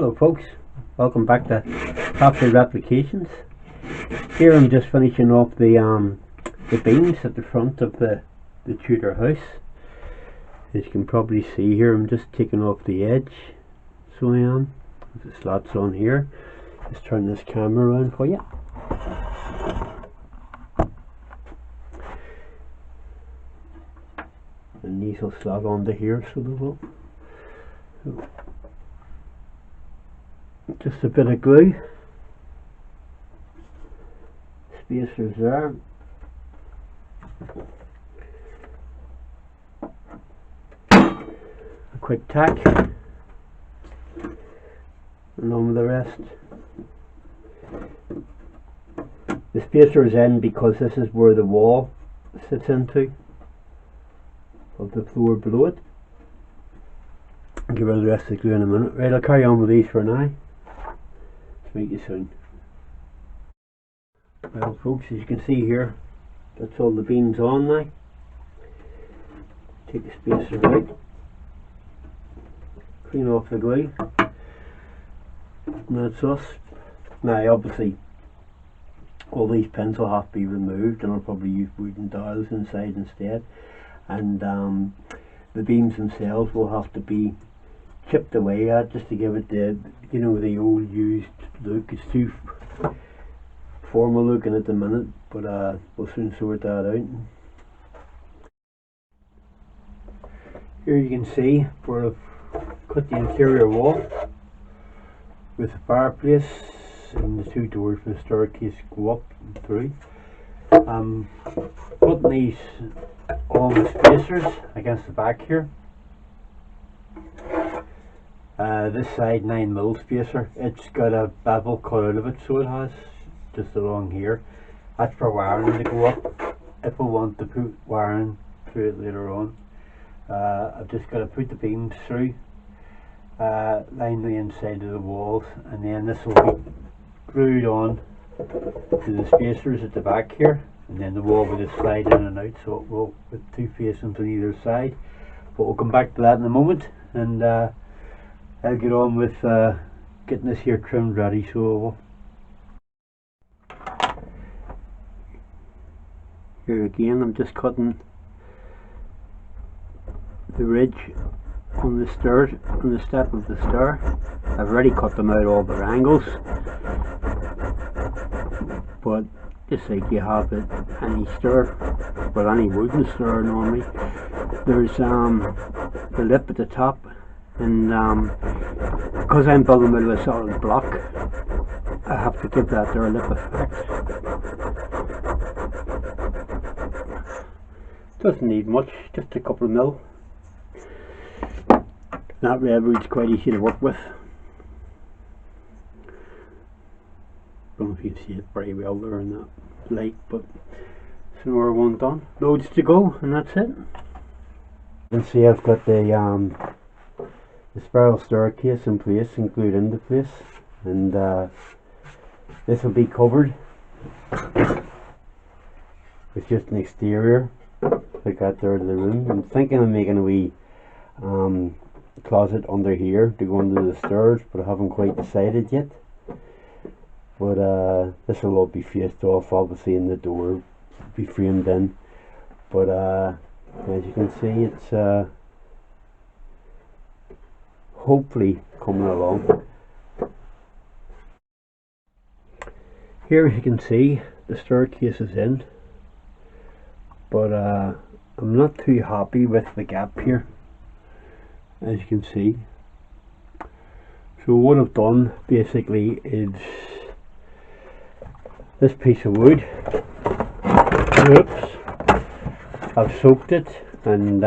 Hello folks, welcome back to Factory Replications. Here I'm just finishing off the beams at the front of the Tudor house. As you can probably see here, I'm just taking off the edge, so I am. The slots on here. Just turn this camera around for you. And these will slot onto here, so they will. So, just a bit of glue, spacers there, a quick tack, along with the rest. The spacer is in because this is where the wall sits into of the floor below it. I'll give her the rest of the glue in a minute. Right, I'll carry on with these for now. Meet you soon. Well folks, as you can see here, that's all the beams on now. Take the spacer out, clean off the glue, and that's us. Now obviously all these pins will have to be removed, and I'll probably use wooden dowels inside instead, and the beams themselves will have to be chipped away at just to give it the, you know, the old used look. It's too formal looking at the minute, but we'll soon sort that out. Here you can see where I've cut the interior wall with the fireplace and the two doors for the staircase go up and through. Putting these on the spacers against the back here. This side 9mm spacer, it's got a bevel cut out of it, so it has, just along here. That's for wiring to go up if I want to put wiring through it later on. I've just got to put the beams through, line the inside of the walls, and then this will be glued on to the spacers at the back here, and then the wall will just slide in and out, so it will, with two facings on either side. But we'll come back to that in a moment, and I'll get on with getting this here trimmed ready. So here again, I'm just cutting the ridge on the stairs, on the step of the stair. I've already cut them out all the angles, but just like you have it any stair, well, any wooden stair normally, there's the lip at the top. And because I'm building out of a solid block, I have to give that there a lip effect. Doesn't need much, just a couple of mil. That redwood's quite easy to work with. Don't know if you can see it very well there in that light, but it's another one done. Loads to go, and that's it. You can see I've got the spiral staircase in place and glued into place, and this will be covered with just an exterior like that there to the room. I'm thinking of making a wee closet under here to go under the stairs, but I haven't quite decided yet. But this will all be faced off obviously, and the door will be framed in, but as you can see, it's hopefully coming along. Here as you can see, the staircase is in, but I'm not too happy with the gap here, as you can see. So what I've done basically is this piece of wood, oops, I've soaked it and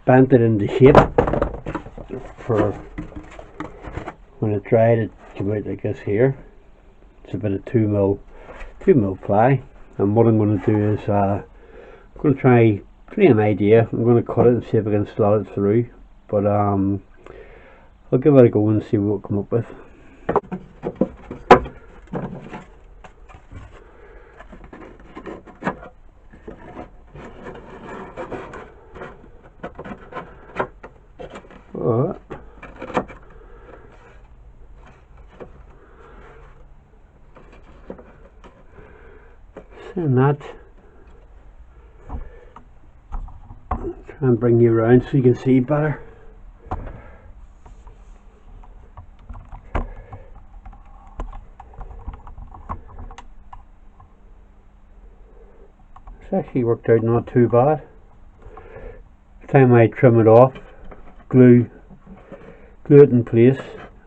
bent it into shape for when it dried. It came out like this here. It's a bit of 2mm ply, and what I'm going to do is I'm going to try an idea. I'm going to cut it and see if I can slot it through, but I'll give it a go and see what we'll come up with. but saying that, try and bring you around so you can see better. It's actually worked out not too bad. The time I trim it off, glue it in place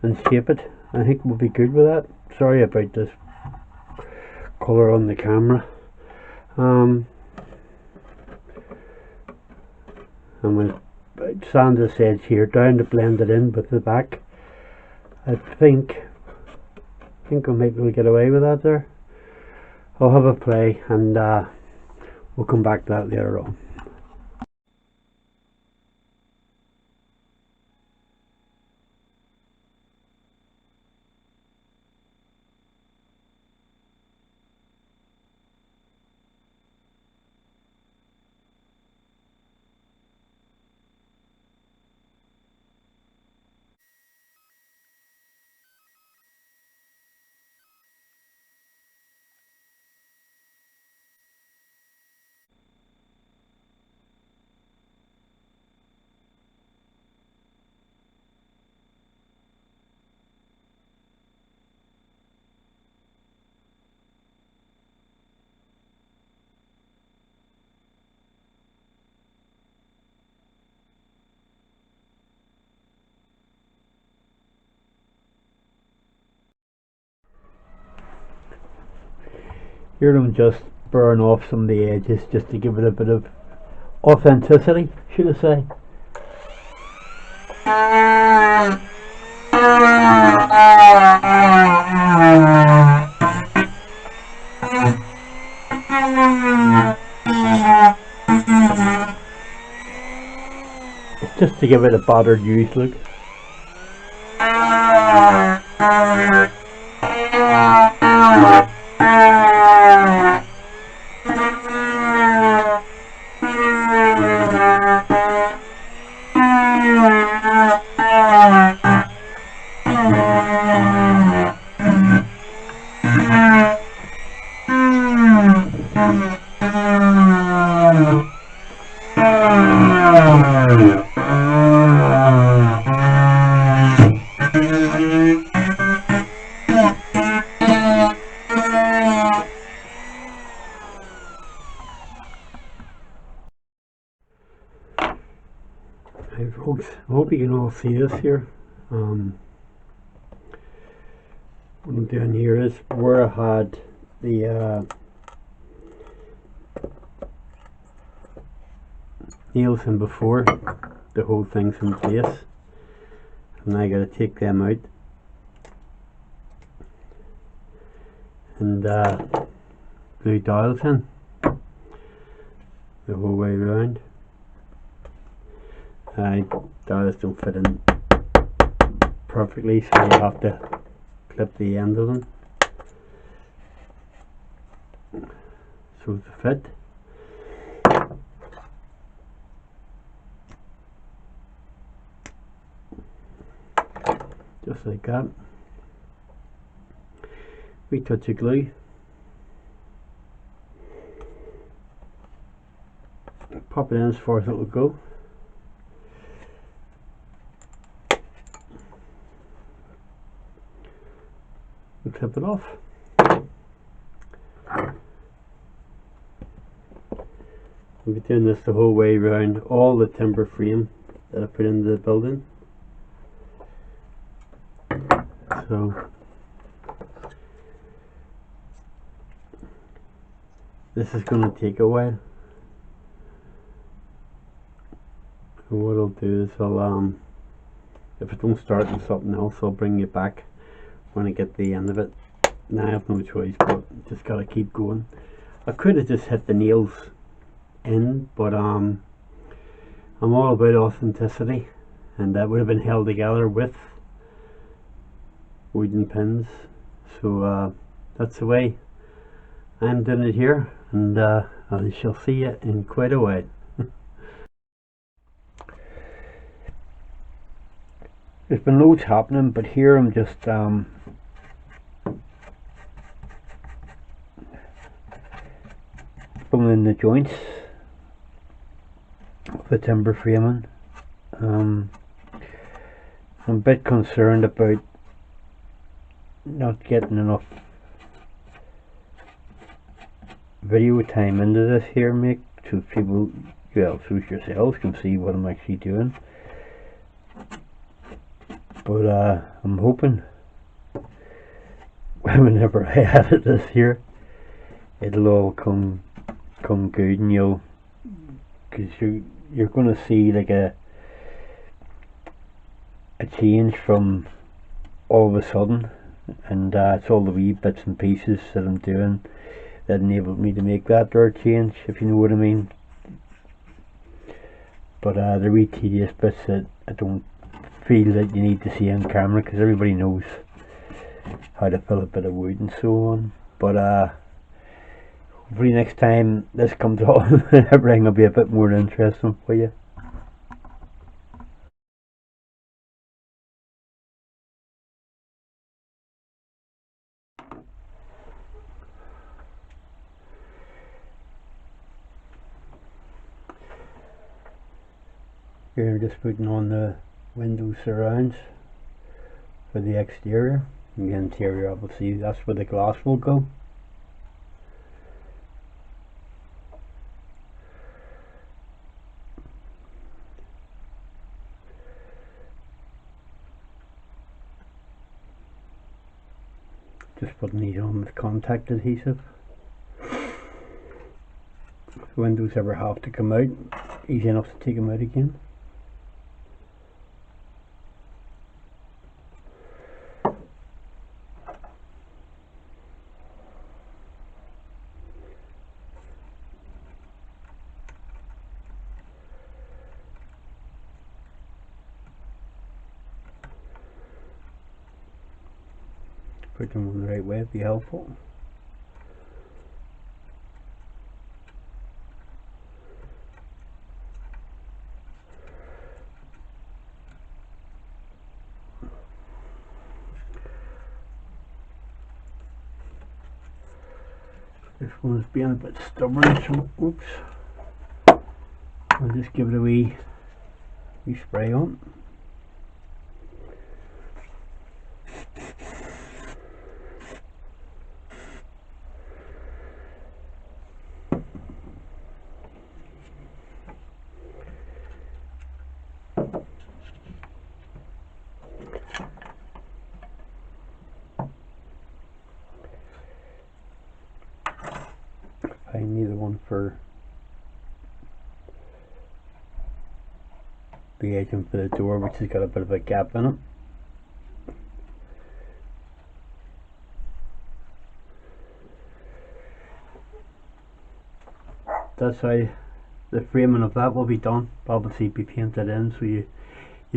and shape it, I think we'll be good with that. Sorry about this colour on the camera. And we'll sand this edge here down to blend it in with the back. I think I might be able to get away with that there. I'll have a play and we'll come back to that later on. Here I'm just burn off some of the edges just to give it a bit of authenticity, should I say. It's just to give it a battered used look. Hey folks, I hope you can all see this here. What I'm doing here is where I had the nails in before, the whole thing's in place, and I gotta take them out and glue dials in the whole way around. Dials don't fit in perfectly, so you have to clip the end of them so to fit. Just like that. We touch of glue. Pop it in as far as it will go. And clip it off. I'll be doing this the whole way around all the timber frame that I put into the building. So this is going to take a while. So what I'll do is I'll if I don't start on something else, I'll bring you back when I get the end of it. Now I have no choice, but just gotta keep going. I could have just hit the nails in, but I'm all about authenticity, and that would have been held together with wooden pins. So that's the way I'm doing it here, and I shall see you in quite a while. there's been loads happening, but here I'm just filling in the joints of the timber framing. I'm a bit concerned about not getting enough video time into this here, mate, so people, well, so yourselves can see what I'm actually doing. But I'm hoping whenever I edit this here, it'll all come good, and you'll, because you're going to see like a change from all of a sudden, and it's all the wee bits and pieces that I'm doing that enabled me to make that there change, if you know what I mean. But the wee tedious bits that I don't feel that you need to see on camera, because everybody knows how to fill a bit of wood and so on. But hopefully next time this comes on, everything will be a bit more interesting for you. Here I'm just putting on the window surrounds for the exterior, and the interior obviously that's where the glass will go. Just putting these on with contact adhesive. If the windows ever have to come out, easy enough to take them out again. Put them on the right way would be helpful. This one's being a bit stubborn, so oops. I'll just give it a wee spray on. I need the one for the edging for the door, which has got a bit of a gap in it. That's how the framing of that will be done. Obviously be painted in, so you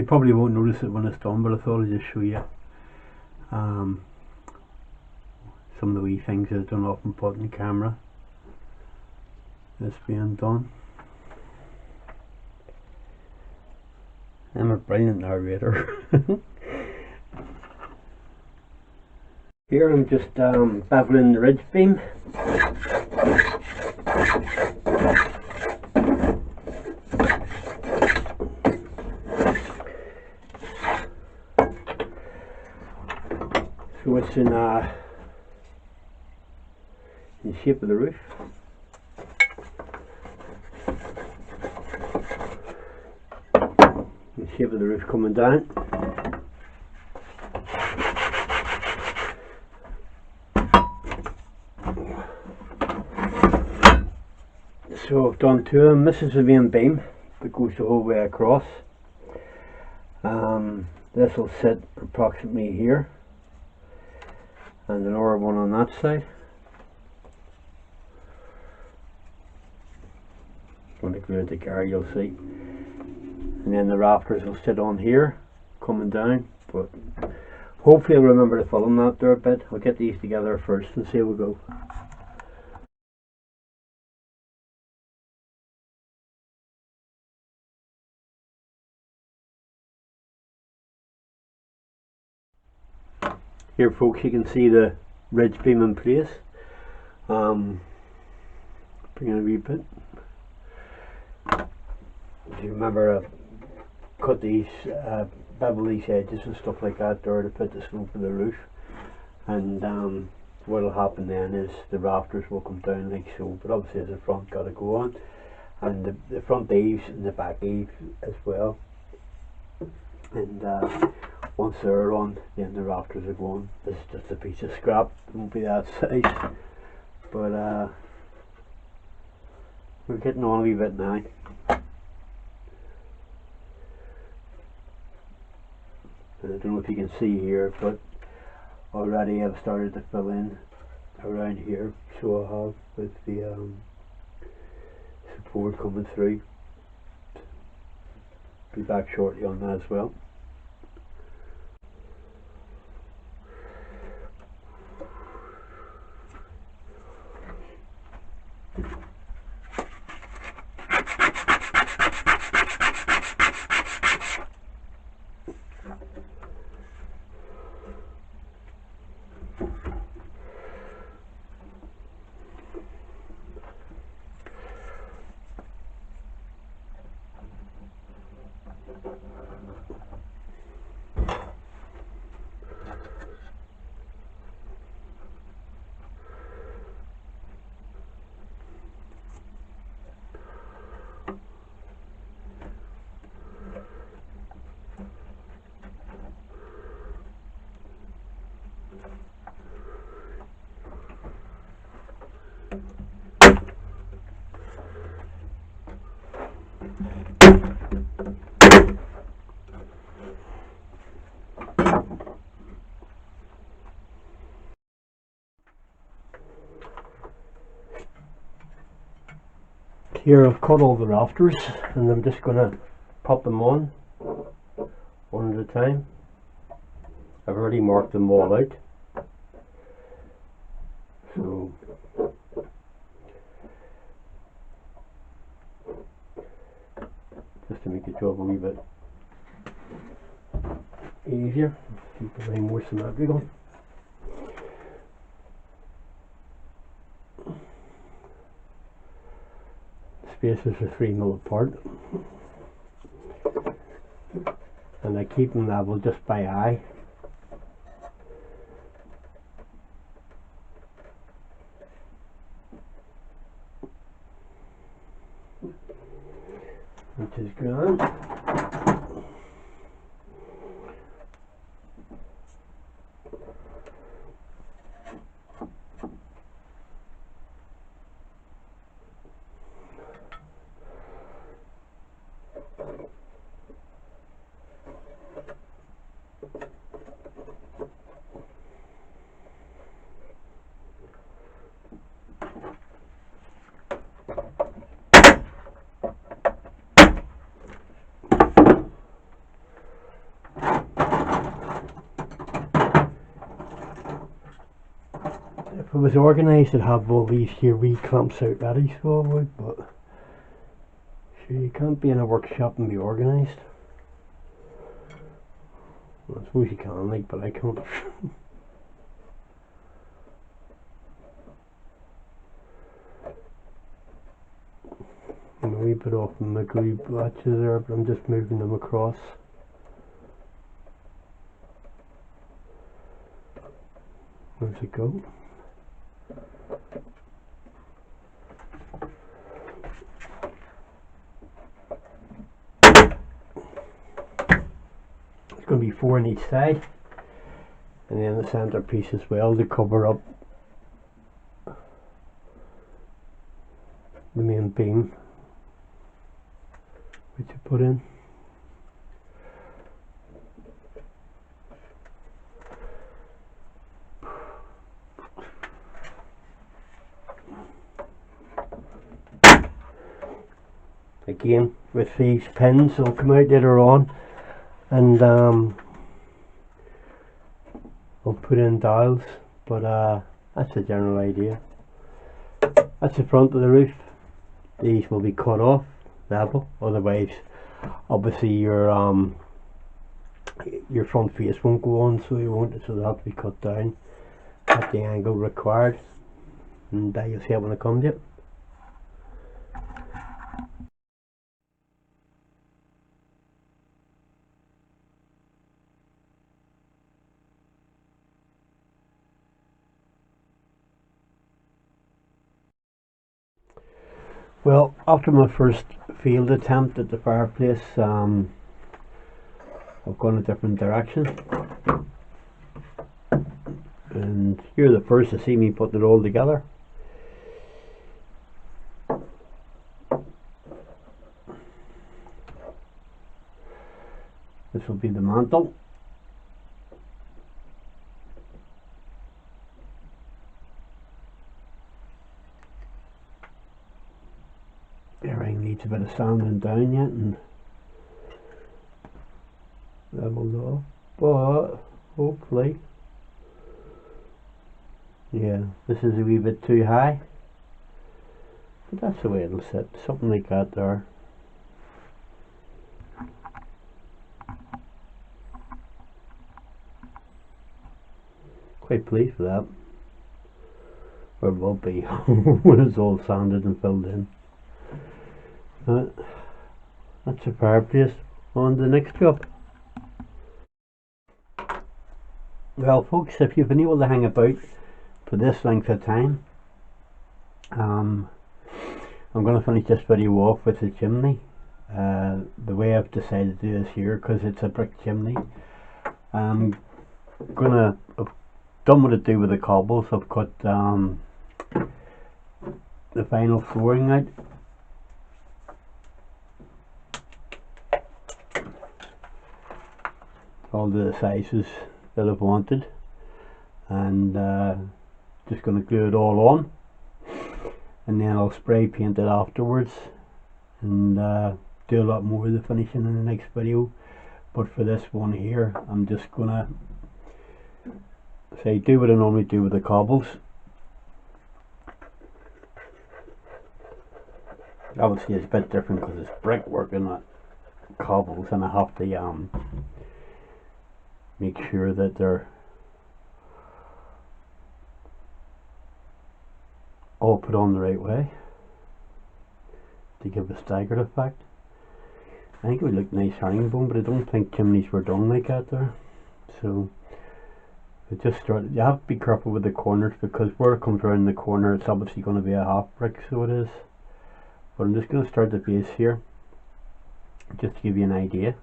probably won't notice it when it's done, but I thought I'd just show you some of the wee things that I don't often put in the camera. This being done. I'm a brilliant narrator. Here I'm just beveling the ridge beam. So it's in the shape of the roof. The shape of the roof coming down. So I've done two of them. This is the main beam that goes the whole way across. This will sit approximately here, and another one on that side. When I glue it together, you'll see. And then the rafters will sit on here, coming down. But hopefully I'll remember to film that there a bit. I'll get these together first and see how we go. Here folks, you can see the ridge beam in place. Bring it a wee bit. If you remember, I've cut these, bevel these edges and stuff like that there to put the slope of the roof. And what will happen then is the rafters will come down like so, but obviously the front got to go on, and the front eaves and the back eaves as well. And once they're on, then the rafters are going. This is just a piece of scrap, it won't be that size, but we're getting on a wee bit now. And I don't know if you can see here, but already I've started to fill in around here, so I have, with the support coming through. Be back shortly on that as well. Here I've cut all the rafters and I'm just going to pop them on one at a time. I've already marked them all out, so just to make the job a wee bit easier, keep the line more symmetrical. Spaces are 3 mil apart, and I keep them level just by eye. Which is good. If it was organised, I'd have all these here wee clamps out ready, so I would, but sure, you can't be in a workshop and be organised. Well, I suppose you can, like, but I can't. I'm a wee bit off my glue batches there, but I'm just moving them across. Where's it go? It's going to be 4 on each side, and then the centre piece as well to cover up the main beam which you put in. Again, with these pins, they'll come out later on, and I'll put in dials, but that's the general idea. That's the front of the roof. These will be cut off level, otherwise obviously your your front face won't go on, so you won't, so they'll have to be cut down at the angle required, and you'll see it when I come to it. Well, after my first failed attempt at the fireplace, I've gone a different direction, and you're the first to see me putting it all together. This will be the mantle. Everything needs a bit of sanding down yet and leveled off, but hopefully, yeah, this is a wee bit too high, but that's the way it'll sit, something like that there. Quite pleased with that, or will be when it's all sanded and filled in. That's a fireplace. On the next job. Well folks, if you've been able to hang about for this length of time, I'm going to finish this video off with the chimney. The way I've decided to do this here, because it's a brick chimney, I've done what I do with the cobbles. I've cut the vinyl flooring out, all the sizes that I've wanted, and just going to glue it all on, and then I'll spray paint it afterwards, and do a lot more of the finishing in the next video. But for this one here, I'm just going to do what I normally do with the cobbles. Obviously it's a bit different because it's brickwork and not cobbles, and I have to make sure that they're all put on the right way to give a staggered effect. I think it would look nice herringbone, but I don't think chimneys were done like that there. So it just started. You have to be careful with the corners, because where it comes around the corner, it's obviously going to be a half brick, so it is. But I'm just going to start the base here, just to give you an idea.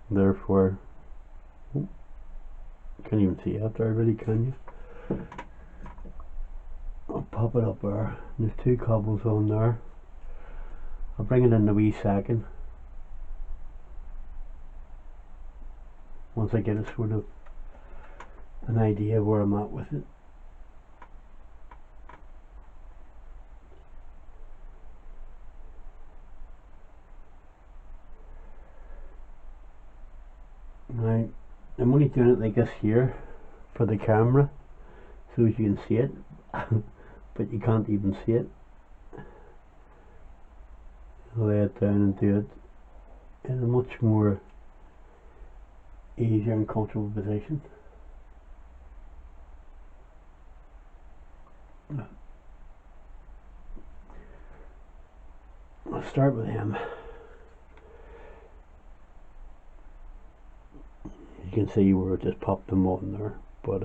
Therefore, can't even see out there really, can you? I'll pop it up there. There's two cobbles on there. I'll bring it in a wee second, once I get a sort of an idea where I'm at with it. Now, I'm only doing it like this here for the camera, so as you can see it, but you can't even see it. I'll lay it down and do it in a much more easier and comfortable position. I'll start with him. You can see where it just popped them on there, but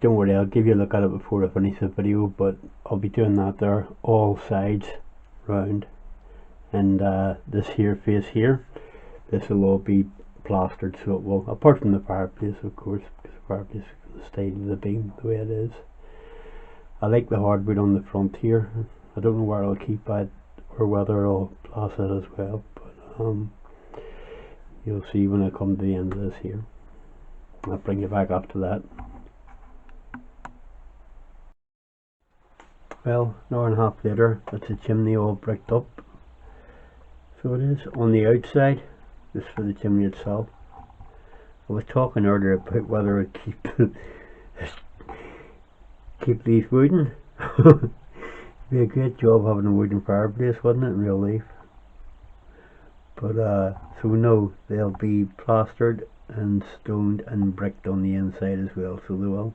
don't worry, I'll give you a look at it before I finish the video, but I'll be doing that there, all sides round, and this here face here, this will all be plastered, so it will, apart from the fireplace of course, because the fireplace is going to stay to the beam the way it is. I like the hardwood on the front here. I don't know where I'll keep it, or whether I'll plaster it as well, but you'll see when I come to the end of this here. I'll bring you back after that. Well, an hour and a half later, that's the chimney all bricked up. So it is on the outside, just for the chimney itself. I was talking earlier about whether I keep keep these wooden. Be a great job having a wooden fireplace, wouldn't it, in real life? But so no, they'll be plastered and stoned and bricked on the inside as well, so they will.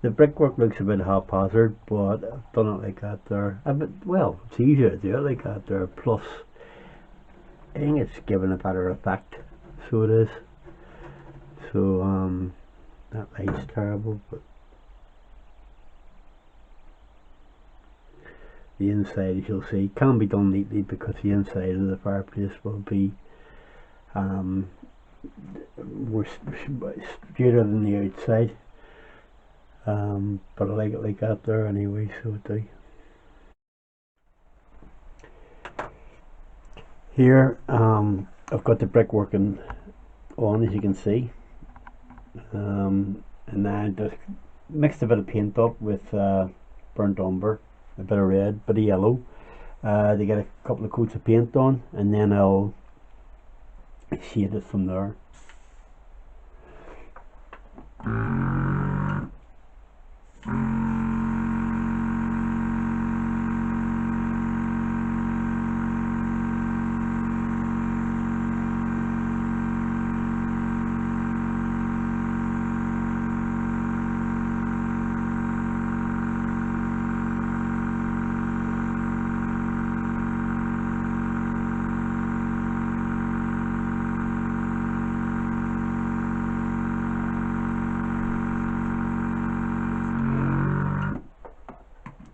The brickwork looks a bit haphazard, but I've done it like that there. Well, it's easier to do it like that there. Plus, I think it's given a better effect, so it is. So that light's terrible, but the inside, as you'll see, can be done neatly because the inside of the fireplace will be more straighter than the outside. But I like it like that there anyway, so I do. Here I've got the brick working on, as you can see, and I just mixed a bit of paint up with burnt umber, a bit of red, a bit of yellow, to get a couple of coats of paint on, and then I'll shade it from there.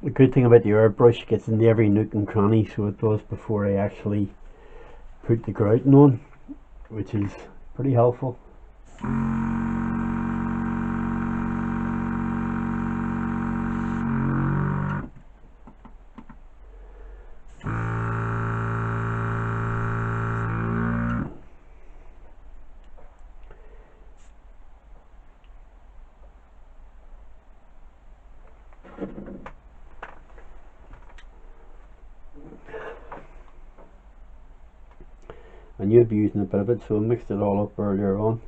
The good thing about the airbrush, gets into every nook and cranny, so it does before I actually put the grouting on, which is pretty helpful. I knew I'd be using a bit of it, so I mixed it all up earlier on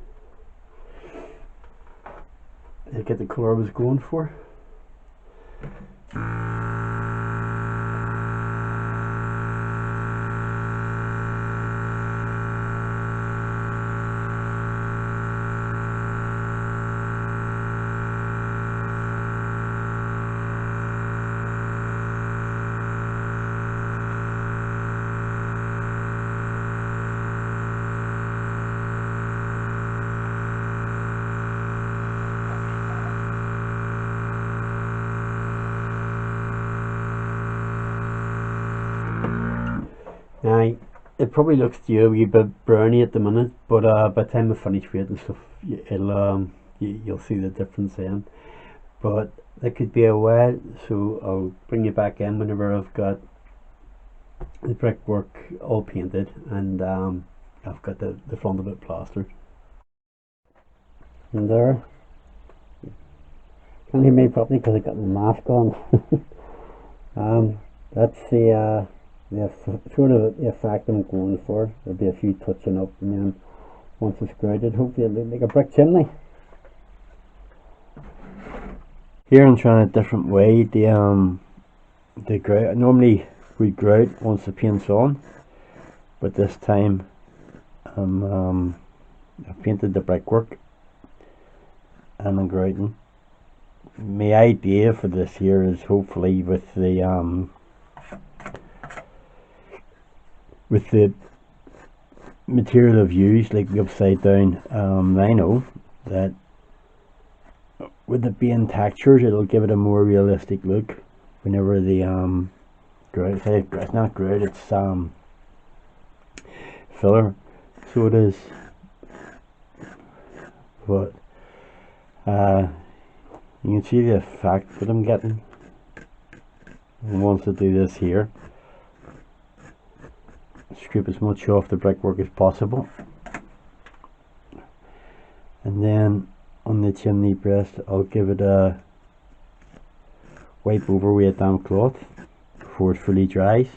to get the colour I was going for. Now, it probably looks to you a wee bit browny at the minute, but by the time I finish with it and stuff, it'll you'll see the difference then. But that could be a while, so I'll bring you back in whenever I've got the brickwork all painted and I've got the front of it plastered. And there, can't hear me properly because I got my mask on. That's the sort of the effect I'm going for. There'll be a few touching up, and then once it's grouted, hopefully it'll be like a brick chimney. Here I'm trying a different way. The grout, normally we grout once the paint's on, but this time I've painted the brickwork and I'm grouting. My idea for this here is hopefully with the material I've used, like the upside down lino, that with it being textured, it'll give it a more realistic look whenever the grout, it's not grout, it's filler, so it is. But you can see the effect that I'm getting. And once I do this here, scrape as much off the brickwork as possible, and then on the chimney breast I'll give it a wipe over with a damp cloth before it fully dries,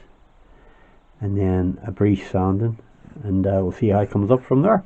and then a brief sanding, and we'll see how it comes up from there.